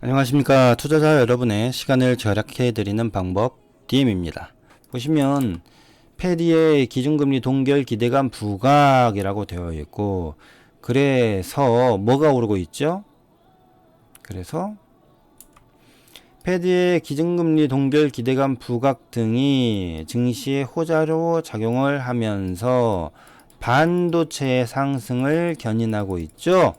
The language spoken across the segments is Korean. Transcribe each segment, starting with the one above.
안녕하십니까. 투자자 여러분의 시간을 절약해 드리는 방법 DM입니다. 보시면 패디의 기준금리 동결 기대감 부각이라고 되어 있고, 그래서 뭐가 오르고 있죠? 그래서 패디의 기준금리 동결 기대감 부각 등이 증시에 호재로 작용을 하면서 반도체의 상승을 견인하고 있죠.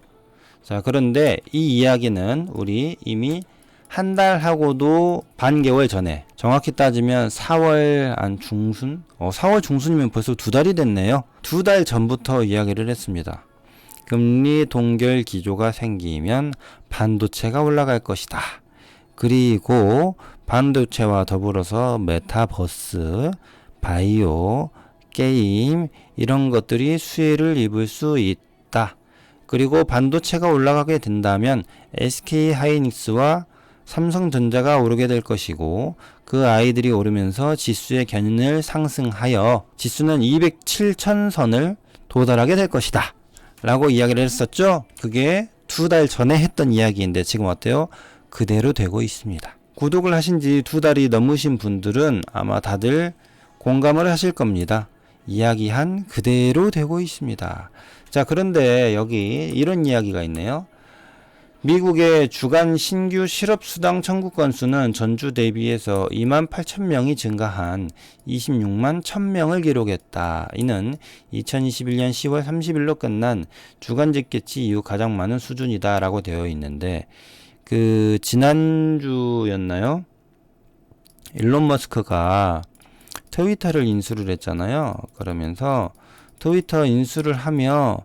자, 그런데 이 이야기는 우리 이미 한 달하고도 반개월 전에, 정확히 따지면 4월 안 중순? 4월 중순이면 벌써 2달이 됐네요. 2달 전부터 이야기를 했습니다. 금리 동결 기조가 생기면 반도체가 올라갈 것이다. 그리고 반도체와 더불어서 메타버스, 바이오, 게임 이런 것들이 수혜를 입을 수 있다. 그리고 반도체가 올라가게 된다면 SK하이닉스와 삼성전자가 오르게 될 것이고, 그 아이들이 오르면서 지수의 견인을 상승하여 지수는 207,000선을 도달하게 될 것이다 라고 이야기를 했었죠. 그게 2달 전에 했던 이야기인데 지금 어때요? 그대로 되고 있습니다. 구독을 하신 지 2달이 넘으신 분들은 아마 다들 공감을 하실 겁니다. 이야기한 그대로 되고 있습니다. 자, 그런데 여기 이런 이야기가 있네요. 미국의 주간 신규 실업수당 청구 건수는 전주 대비해서 28,000명이 증가한 26만 1,000명을 기록했다. 이는 2021년 10월 30일로 끝난 주간 집계치 이후 가장 많은 수준이다 라고 되어 있는데, 지난주였나요? 일론 머스크가 트위터를 인수를 했잖아요. 그러면서 트위터 인수를 하며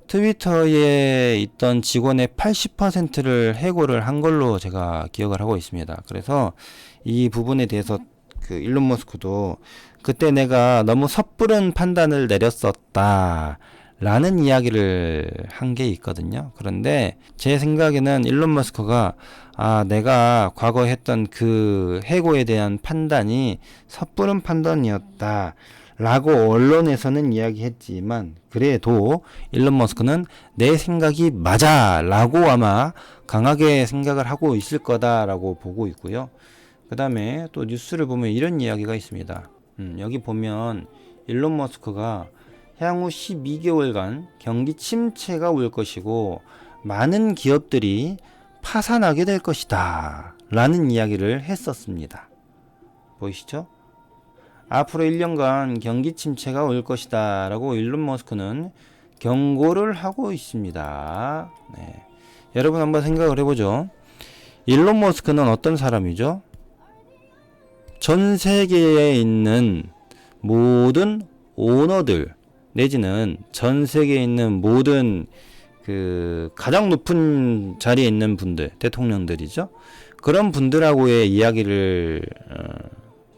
트위터에 있던 직원의 80%를 해고를 한 걸로 제가 기억을 하고 있습니다. 그래서 이 부분에 대해서 일론 머스크도 그때 내가 너무 섣부른 판단을 내렸었다 라는 이야기를 한 게 있거든요. 그런데 제 생각에는 일론 머스크가 내가 과거 했던 그 해고에 대한 판단이 섣부른 판단이었다 라고 언론에서는 이야기했지만, 그래도 일론 머스크는 내 생각이 맞아 라고 아마 강하게 생각을 하고 있을 거다라고 보고 있고요. 그 다음에 또 뉴스를 보면 이런 이야기가 있습니다. 여기 보면 일론 머스크가 향후 12개월간 경기 침체가 올 것이고 많은 기업들이 파산하게 될 것이다 라는 이야기를 했었습니다. 보이시죠? 앞으로 1년간 경기 침체가 올 것이다 라고 일론 머스크는 경고를 하고 있습니다. 네. 여러분 한번 생각을 해보죠. 일론 머스크는 어떤 사람이죠? 전 세계에 있는 모든 오너들 내지는 전 세계에 있는 모든 가장 높은 자리에 있는 분들, 대통령들이죠. 그런 분들하고의 이야기를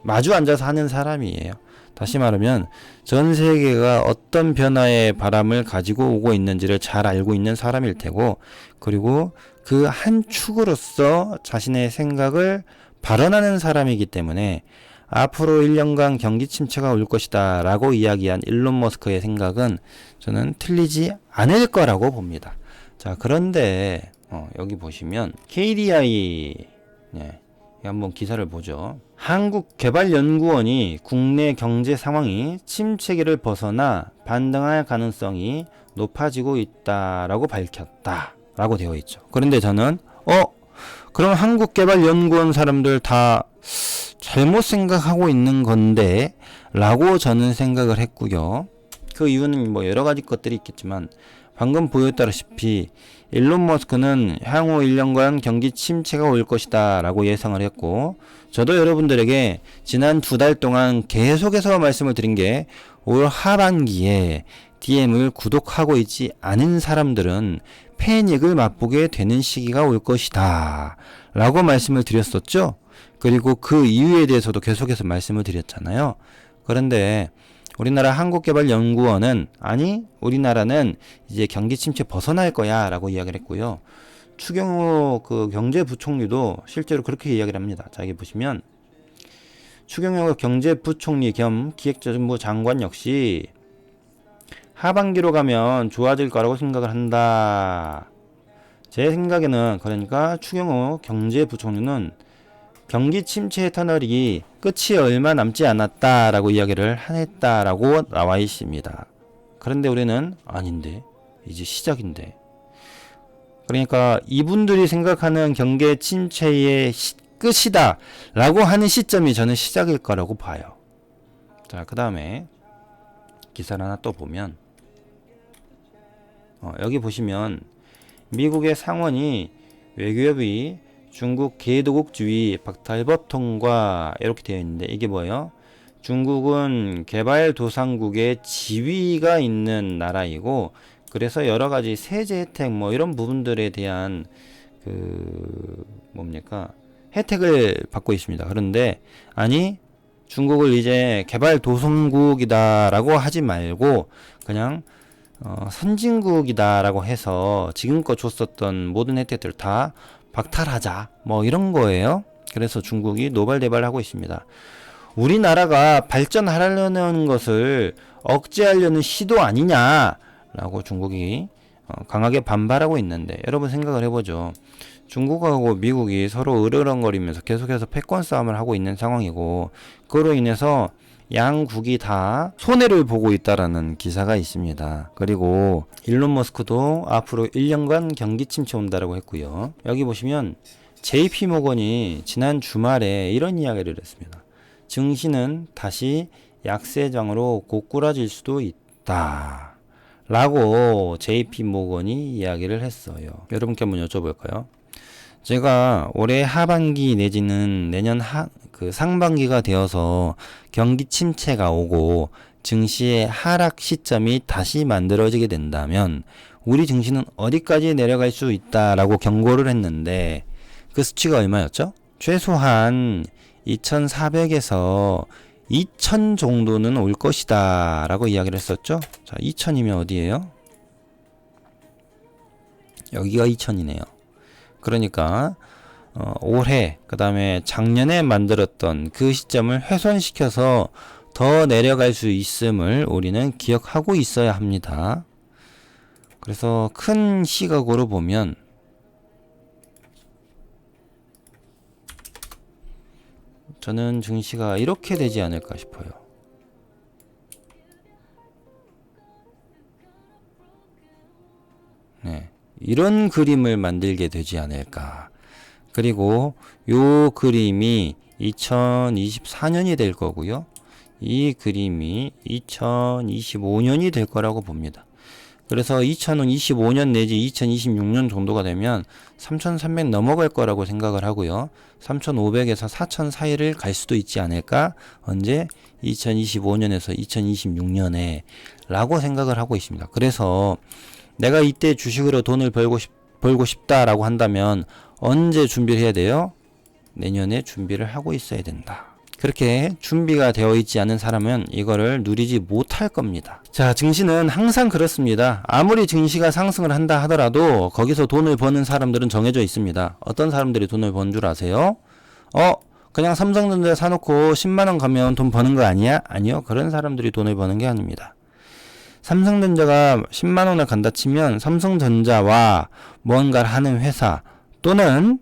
마주 앉아서 하는 사람이에요. 다시 말하면 전 세계가 어떤 변화의 바람을 가지고 오고 있는지를 잘 알고 있는 사람일 테고, 그리고 그 한 축으로서 자신의 생각을 발언하는 사람이기 때문에 앞으로 1년간 경기 침체가 올 것이다 라고 이야기한 일론 머스크의 생각은 저는 틀리지 않을 거라고 봅니다. 자, 그런데 여기 보시면 KDI 한번 기사를 보죠. 한국개발연구원이 국내 경제 상황이 침체기를 벗어나 반등할 가능성이 높아지고 있다라고 밝혔다 라고 되어 있죠. 그런데 저는 그럼 한국개발연구원 사람들 다 잘못 생각하고 있는 건데 라고 저는 생각을 했고요. 그 이유는 뭐 여러 가지 것들이 있겠지만, 방금 보였다시피 일론 머스크는 향후 1년간 경기 침체가 올 것이다 라고 예상을 했고, 저도 여러분들에게 지난 2달 동안 계속해서 말씀을 드린 게, 올 하반기에 DM을 구독하고 있지 않은 사람들은 패닉을 맛보게 되는 시기가 올 것이다 라고 말씀을 드렸었죠. 그리고 그 이유에 대해서도 계속해서 말씀을 드렸잖아요. 그런데 우리나라 한국개발연구원은 우리나라는 이제 경기 침체 벗어날 거야 라고 이야기를 했고요. 추경호 경제부총리도 실제로 그렇게 이야기를 합니다. 자, 여기 보시면 추경호 경제부총리 겸 기획재정부 장관 역시 하반기로 가면 좋아질 거라고 생각을 한다. 제 생각에는 그러니까 추경호 경제부총리는 경기 침체 터널이 끝이 얼마 남지 않았다라고 이야기를 했다라고 나와 있습니다. 그런데 우리는 아닌데, 이제 시작인데. 그러니까 이분들이 생각하는 경기 침체의 끝이다 라고 하는 시점이 저는 시작일 거라고 봐요. 자, 그 다음에 기사를 하나 또 보면 여기 보시면 미국의 상원이 외교협의 중국 개도국주의 박탈법 통과 이렇게 되어 있는데 이게 뭐예요? 중국은 개발도상국의 지위가 있는 나라이고 그래서 여러 가지 세제 혜택 뭐 이런 부분들에 대한 뭡니까? 혜택을 받고 있습니다. 그런데 아니 중국을 이제 개발도상국이다라고 하지 말고 그냥 선진국이다라고 해서 지금껏 줬었던 모든 혜택들 다 박탈하자 뭐 이런 거예요. 그래서 중국이 노발대발하고 있습니다. 우리나라가 발전하려는 것을 억제하려는 시도 아니냐라고 중국이 강하게 반발하고 있는데 여러분 생각을 해보죠. 중국하고 미국이 서로 으르렁거리면서 계속해서 패권 싸움을 하고 있는 상황이고 그로 인해서 양국이 다 손해를 보고 있다라는 기사가 있습니다. 그리고 일론 머스크도 앞으로 1년간 경기 침체 온다라고 했고요. 여기 보시면 JP 모건이 지난 주말에 이런 이야기를 했습니다. 증시는 다시 약세장으로 고꾸라질 수도 있다 라고 JP 모건이 이야기를 했어요. 여러분께 한번 여쭤볼까요? 제가 올해 하반기 내지는 내년 상반기가 되어서 경기 침체가 오고 증시의 하락 시점이 다시 만들어지게 된다면 우리 증시는 어디까지 내려갈 수 있다라고 경고를 했는데 그 수치가 얼마였죠? 최소한 2400에서 2000 정도는 올 것이다 라고 이야기를 했었죠. 자, 2000이면 어디예요? 여기가 2000이네요. 그러니까 올해 그 다음에 작년에 만들었던 그 시점을 훼손시켜서 더 내려갈 수 있음을 우리는 기억하고 있어야 합니다. 그래서 큰 시각으로 보면 저는 증시가 이렇게 되지 않을까 싶어요. 네, 이런 그림을 만들게 되지 않을까. 그리고 요 그림이 2024년이 될 거고요. 이 그림이 2025년이 될 거라고 봅니다. 그래서 2025년 내지 2026년 정도가 되면 3,300 넘어갈 거라고 생각을 하고요. 3,500에서 4,000 사이를 갈 수도 있지 않을까? 언제? 2025년에서 2026년에 라고 생각을 하고 있습니다. 그래서 내가 이때 주식으로 돈을 벌고 싶다라고 한다면 언제 준비를 해야 돼요? 내년에 준비를 하고 있어야 된다. 그렇게 준비가 되어 있지 않은 사람은 이거를 누리지 못할 겁니다. 자, 증시는 항상 그렇습니다. 아무리 증시가 상승을 한다 하더라도 거기서 돈을 버는 사람들은 정해져 있습니다. 어떤 사람들이 돈을 번 줄 아세요? 그냥 삼성전자 사놓고 10만원 가면 돈 버는 거 아니야? 아니요. 그런 사람들이 돈을 버는 게 아닙니다. 삼성전자가 10만원을 간다 치면 삼성전자와 뭔가를 하는 회사 또는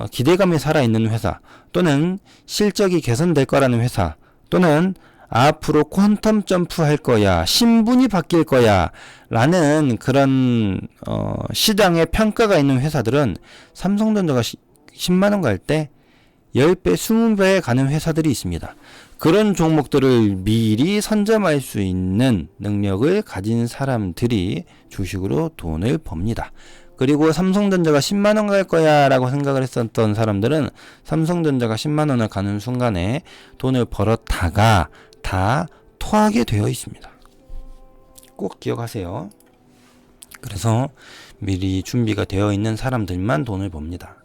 기대감이 살아있는 회사 또는 실적이 개선될 거라는 회사 또는 앞으로 퀀텀 점프할 거야 신분이 바뀔 거야 라는 그런 시장의 평가가 있는 회사들은 삼성전자가 10만원 갈 때 10배 20배 가는 회사들이 있습니다. 그런 종목들을 미리 선점할 수 있는 능력을 가진 사람들이 주식으로 돈을 법니다. 그리고 삼성전자가 10만원 갈 거야 라고 생각을 했었던 사람들은 삼성전자가 10만원을 가는 순간에 돈을 벌었다가 다 토하게 되어 있습니다. 꼭 기억하세요. 그래서 미리 준비가 되어 있는 사람들만 돈을 법니다.